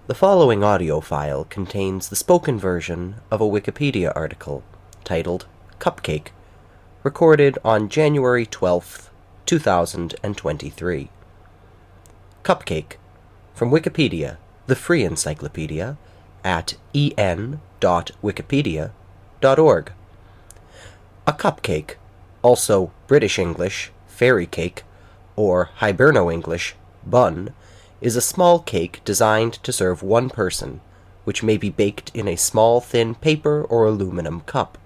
The following audio file contains the spoken version of a Wikipedia article titled Cupcake, recorded on January 12th, 2023. Cupcake, from Wikipedia, the free encyclopedia, at en.wikipedia.org. A cupcake, also British English, fairy cake, or Hiberno-English, bun, is a small cake designed to serve one person, which may be baked in a small thin paper or aluminum cup.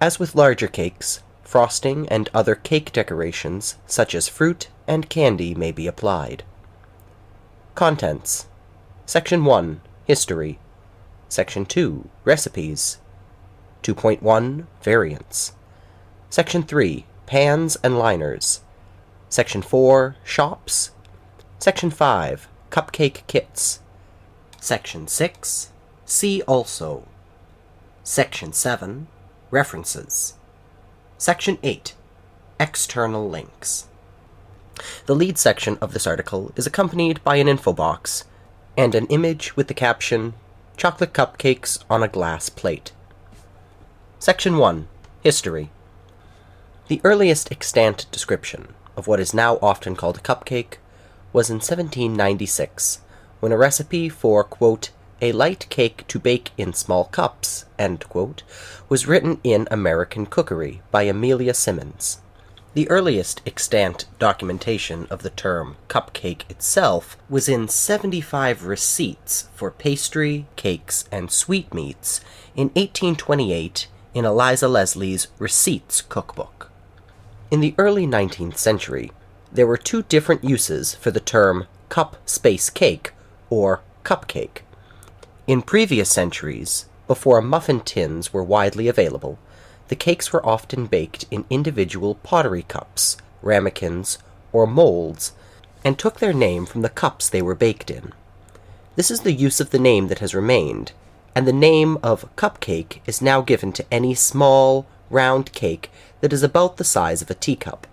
As with larger cakes, frosting and other cake decorations, such as fruit and candy, may be applied. Contents: Section 1, History. Section 2, Recipes. 2.1, Variants. Section 3, Pans and liners. Section 4, Shops. Section 5, Cupcake Kits. Section 6, See Also. Section 7, References. Section 8, External links. The lead section of this article is accompanied by an info box and an image with the caption, "Chocolate Cupcakes on a Glass Plate." Section 1, History. The earliest extant description of what is now often called a cupcake was in 1796, when a recipe for, quote, "a light cake to bake in small cups," end quote, was written in American Cookery by Amelia Simmons. The earliest extant documentation of the term cupcake itself was in 75 receipts for pastry, cakes, and sweetmeats in 1828 in Eliza Leslie's Receipts Cookbook. In the early 19th century, there were two different uses for the term cup space cake, or cupcake. In previous centuries, before muffin tins were widely available, the cakes were often baked in individual pottery cups, ramekins, or molds, and took their name from the cups they were baked in. This is the use of the name that has remained, and the name of cupcake is now given to any small, round cake that is about the size of a teacup.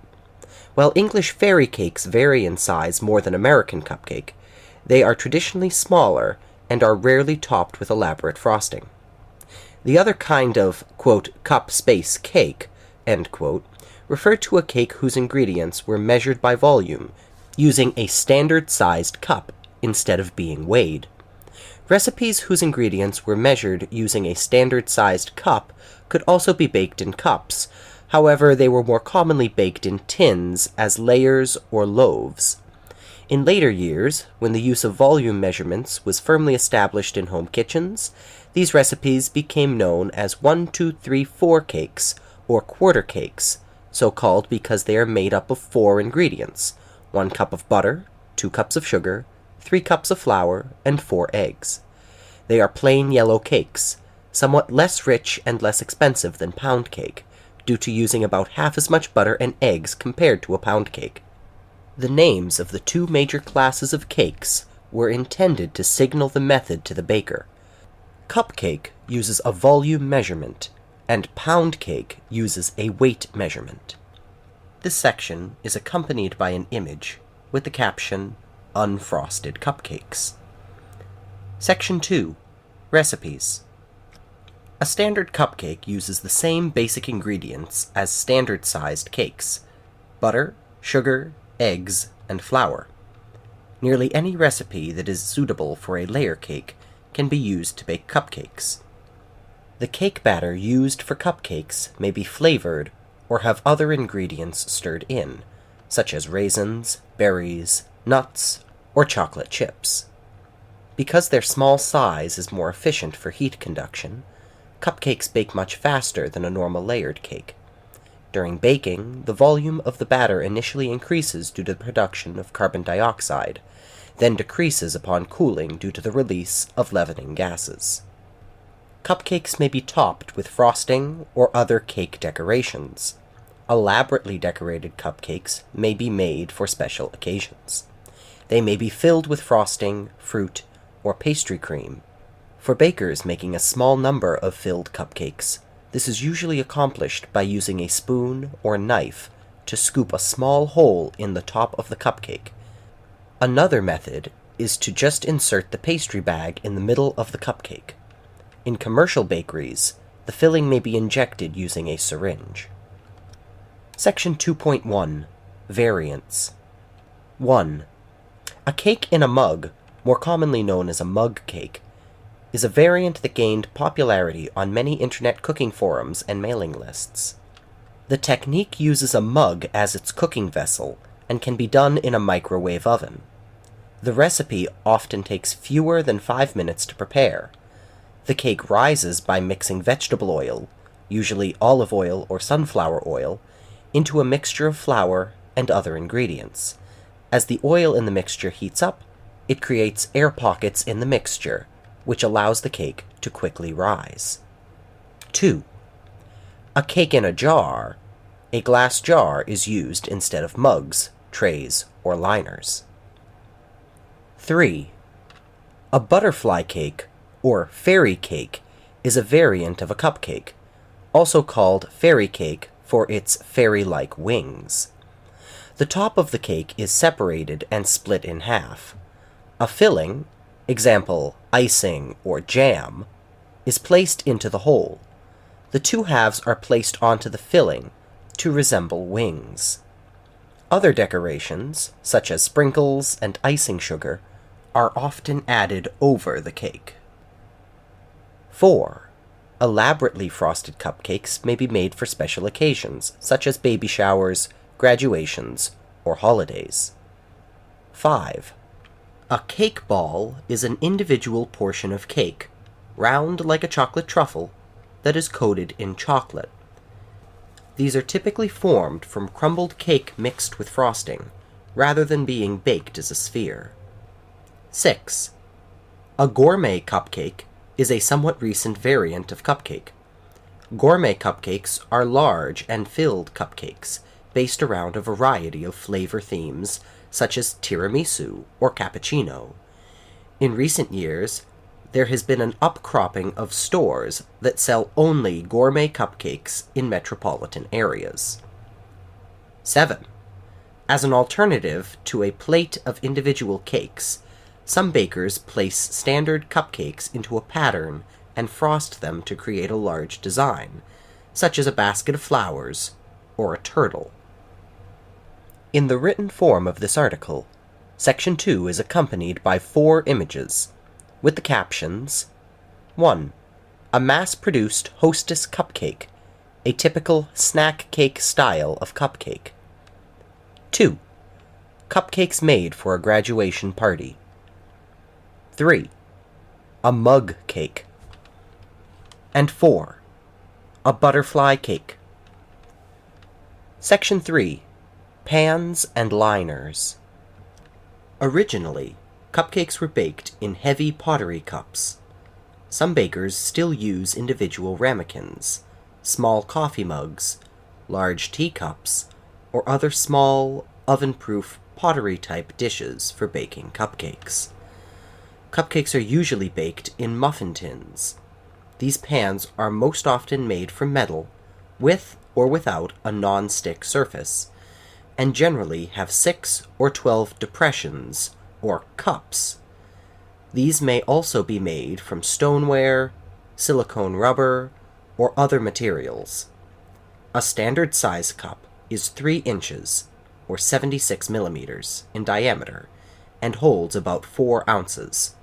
While English fairy cakes vary in size more than American cupcake, they are traditionally smaller and are rarely topped with elaborate frosting. The other kind of, quote, cup space cake, end quote, referred to a cake whose ingredients were measured by volume, using a standard-sized cup instead of being weighed. Recipes whose ingredients were measured using a standard-sized cup could also be baked in cups. However, they were more commonly baked in tins as layers or loaves. In later years, when the use of volume measurements was firmly established in home kitchens, these recipes became known as 1, 2, 3, 4 cakes, or quarter cakes, so called because they are made up of 4 ingredients: 1 cup of butter, 2 cups of sugar, 3 cups of flour, and 4 eggs. They are plain yellow cakes, somewhat less rich and less expensive than pound cake, due to using about half as much butter and eggs compared to a pound cake. The names of the two major classes of cakes were intended to signal the method to the baker. Cupcake uses a volume measurement, and pound cake uses a weight measurement. This section is accompanied by an image with the caption, "Unfrosted Cupcakes." Section 2, Recipes. A standard cupcake uses the same basic ingredients as standard-sized cakes: butter, sugar, eggs, and flour. Nearly any recipe that is suitable for a layer cake can be used to bake cupcakes. The cake batter used for cupcakes may be flavored or have other ingredients stirred in, such as raisins, berries, nuts, or chocolate chips. Because their small size is more efficient for heat conduction, cupcakes bake much faster than a normal layered cake. During baking, the volume of the batter initially increases due to the production of carbon dioxide, then decreases upon cooling due to the release of leavening gases. Cupcakes may be topped with frosting or other cake decorations. Elaborately decorated cupcakes may be made for special occasions. They may be filled with frosting, fruit, or pastry cream. For bakers making a small number of filled cupcakes, this is usually accomplished by using a spoon or knife to scoop a small hole in the top of the cupcake. Another method is to just insert the pastry bag in the middle of the cupcake. In commercial bakeries, the filling may be injected using a syringe. Section 2.1 Variants 1. A cake in a mug, more commonly known as a mug cake, is a variant that gained popularity on many internet cooking forums and mailing lists. The technique uses a mug as its cooking vessel and can be done in a microwave oven. The recipe often takes fewer than 5 minutes to prepare. The cake rises by mixing vegetable oil, usually olive oil or sunflower oil, into a mixture of flour and other ingredients. As the oil in the mixture heats up, it creates air pockets in the mixture, which allows the cake to quickly rise. 2. A cake in a jar. A glass jar is used instead of mugs, trays, or liners. 3. A butterfly cake, or fairy cake, is a variant of a cupcake, also called fairy cake for its fairy-like wings. The top of the cake is separated and split in half. A filling, example, icing or jam, is placed into the hole. The two halves are placed onto the filling to resemble wings. Other decorations, such as sprinkles and icing sugar, are often added over the cake. 4. Elaborately frosted cupcakes may be made for special occasions, such as baby showers, graduations, or holidays. 5. A cake ball is an individual portion of cake, round like a chocolate truffle, that is coated in chocolate. These are typically formed from crumbled cake mixed with frosting, rather than being baked as a sphere. 6. A gourmet cupcake is a somewhat recent variant of cupcake. Gourmet cupcakes are large and filled cupcakes based around a variety of flavor themes, such as tiramisu or cappuccino. In recent years, there has been an upcropping of stores that sell only gourmet cupcakes in metropolitan areas. 7. As an alternative to a plate of individual cakes, some bakers place standard cupcakes into a pattern and frost them to create a large design, such as a basket of flowers or a turtle. In the written form of this article, Section 2 is accompanied by 4 images, with the captions: 1. A mass-produced Hostess cupcake, a typical snack cake style of cupcake. 2. Cupcakes made for a graduation party. 3. A mug cake. And 4. A butterfly cake. Section 3. Pans and liners. Originally, cupcakes were baked in heavy pottery cups. Some bakers still use individual ramekins, small coffee mugs, large teacups, or other small, oven-proof pottery-type dishes for baking cupcakes. Cupcakes are usually baked in muffin tins. These pans are most often made from metal, with or without a non-stick surface, and generally have 6 or 12 depressions, or cups. These may also be made from stoneware, silicone rubber, or other materials. A standard size cup is 3 inches, or 76 millimeters, in diameter, and holds about 4 ounces,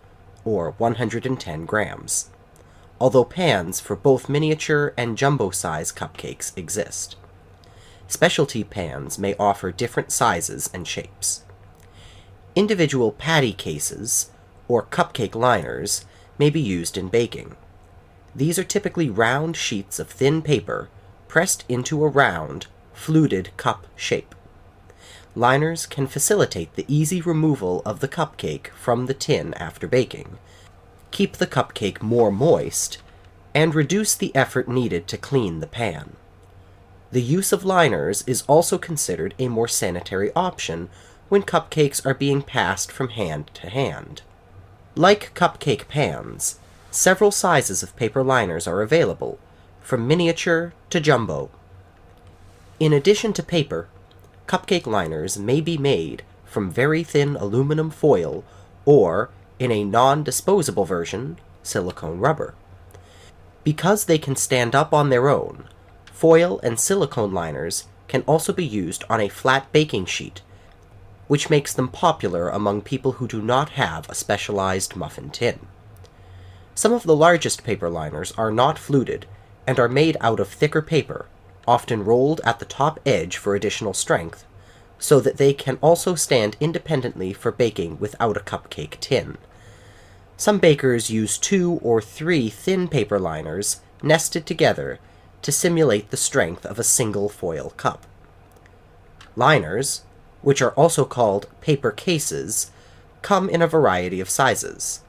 or 110 grams, although pans for both miniature and jumbo-size cupcakes exist. Specialty pans may offer different sizes and shapes. Individual patty cases, or cupcake liners, may be used in baking. These are typically round sheets of thin paper pressed into a round, fluted cup shape. Liners can facilitate the easy removal of the cupcake from the tin after baking, keep the cupcake more moist, and reduce the effort needed to clean the pan. The use of liners is also considered a more sanitary option when cupcakes are being passed from hand to hand. Like cupcake pans, several sizes of paper liners are available, from miniature to jumbo. In addition to paper, cupcake liners may be made from very thin aluminum foil or, in a non-disposable version, silicone rubber. Because they can stand up on their own, foil and silicone liners can also be used on a flat baking sheet, which makes them popular among people who do not have a specialized muffin tin. Some of the largest paper liners are not fluted and are made out of thicker paper, often rolled at the top edge for additional strength, so that they can also stand independently for baking without a cupcake tin. Some bakers use 2 or 3 thin paper liners nested together to simulate the strength of a single foil cup. Liners, which are also called paper cases, come in a variety of sizes.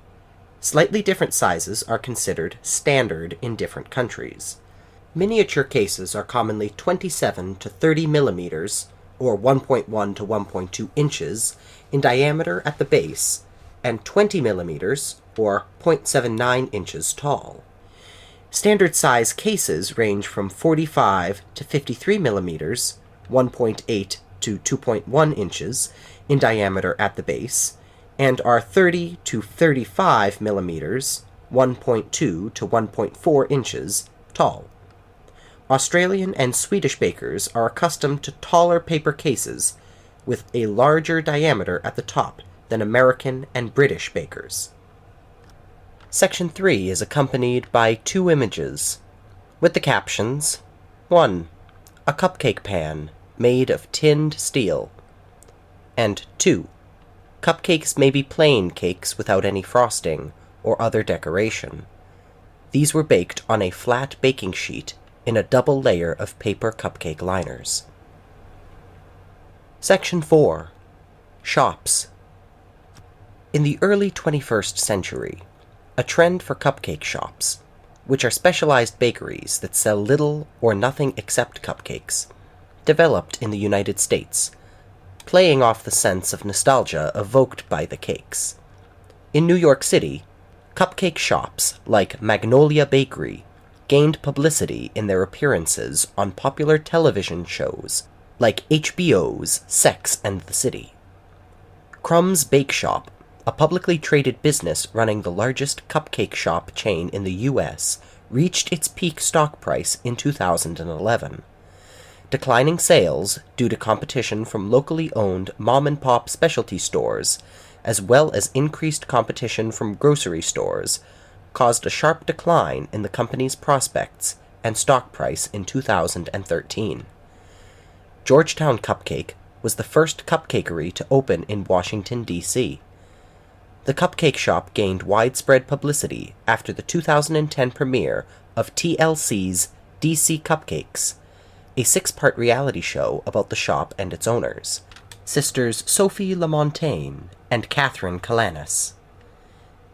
Slightly different sizes are considered standard in different countries. Miniature cases are commonly 27 to 30 millimeters, or 1.1 to 1.2 inches, in diameter at the base, and 20 millimeters, or 0.79 inches tall. Standard size cases range from 45 to 53 millimeters, 1.8 to 2.1 inches, in diameter at the base, and are 30 to 35 millimeters, 1.2 to 1.4 inches, tall. Australian and Swedish bakers are accustomed to taller paper cases with a larger diameter at the top than American and British bakers. Section 3 is accompanied by 2 images, with the captions: 1. A cupcake pan made of tinned steel, and 2. Cupcakes may be plain cakes without any frosting or other decoration. These were baked on a flat baking sheet in a double layer of paper cupcake liners. Section 4. Shops. In the early 21st century, a trend for cupcake shops, which are specialized bakeries that sell little or nothing except cupcakes, developed in the United States, playing off the sense of nostalgia evoked by the cakes. In New York City, cupcake shops like Magnolia Bakery gained publicity in their appearances on popular television shows like HBO's Sex and the City. Crumb's Bake Shop, a publicly traded business running the largest cupcake shop chain in the U.S., reached its peak stock price in 2011. Declining sales due to competition from locally owned mom-and-pop specialty stores, as well as increased competition from grocery stores, caused a sharp decline in the company's prospects and stock price in 2013. Georgetown Cupcake was the first cupcakery to open in Washington, D.C. The cupcake shop gained widespread publicity after the 2010 premiere of TLC's DC Cupcakes, a 6-part reality show about the shop and its owners, sisters Sophie LaMontagne and Catherine Kalanis.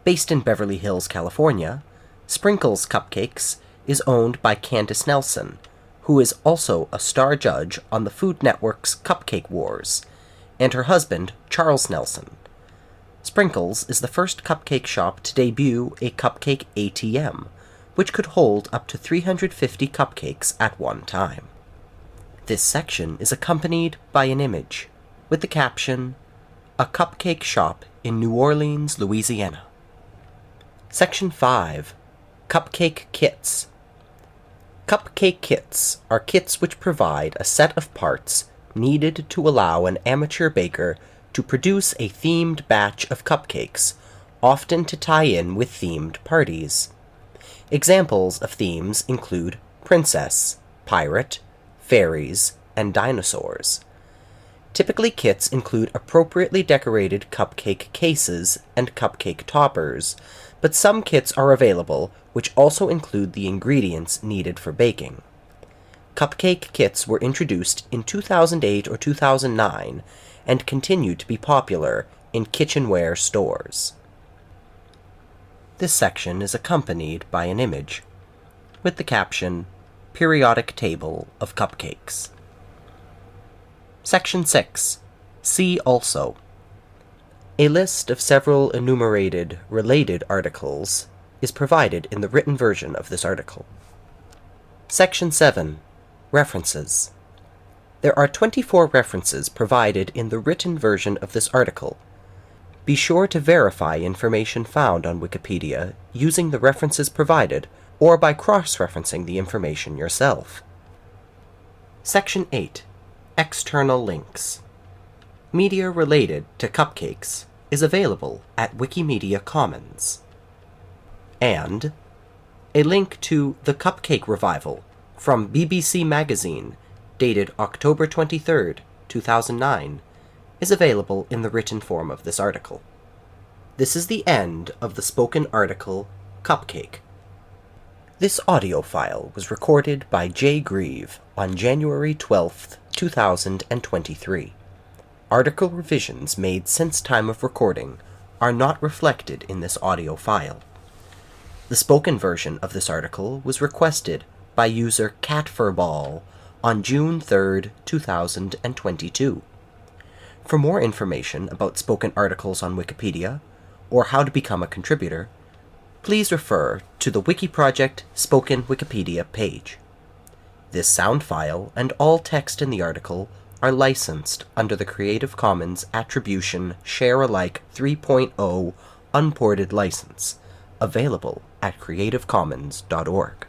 Based in Beverly Hills, California, Sprinkles Cupcakes is owned by Candace Nelson, who is also a star judge on the Food Network's Cupcake Wars, and her husband, Charles Nelson. Sprinkles is the first cupcake shop to debut a cupcake ATM, which could hold up to 350 cupcakes at one time. This section is accompanied by an image, with the caption, "A Cupcake Shop in New Orleans, Louisiana." Section 5. Cupcake Kits. Cupcake kits are kits which provide a set of parts needed to allow an amateur baker to produce a themed batch of cupcakes, often to tie in with themed parties. Examples of themes include princess, pirate, fairies, and dinosaurs. Typically, kits include appropriately decorated cupcake cases and cupcake toppers, but some kits are available which also include the ingredients needed for baking. Cupcake kits were introduced in 2008 or 2009 and continue to be popular in kitchenware stores. This section is accompanied by an image, with the caption, "Periodic Table of Cupcakes." Section 6. See also. A list of several enumerated related articles is provided in the written version of this article. Section 7. References. There are 24 references provided in the written version of this article. Be sure to verify information found on Wikipedia using the references provided or by cross-referencing the information yourself. Section 8. External links. Media related to Cupcakes is available at Wikimedia Commons. And a link to The Cupcake Revival from BBC Magazine, dated October 23, 2009, is available in the written form of this article. This is the end of the spoken article, Cupcake. This audio file was recorded by J. Grieve on January 12, 2023. Article revisions made since time of recording are not reflected in this audio file. The spoken version of this article was requested by user Catfurball on June 3, 2022. For more information about spoken articles on Wikipedia, or how to become a contributor, please refer to the Wiki Project Spoken Wikipedia page. This sound file and all text in the article are licensed under the Creative Commons Attribution Share-alike 3.0 Unported license, available at creativecommons.org.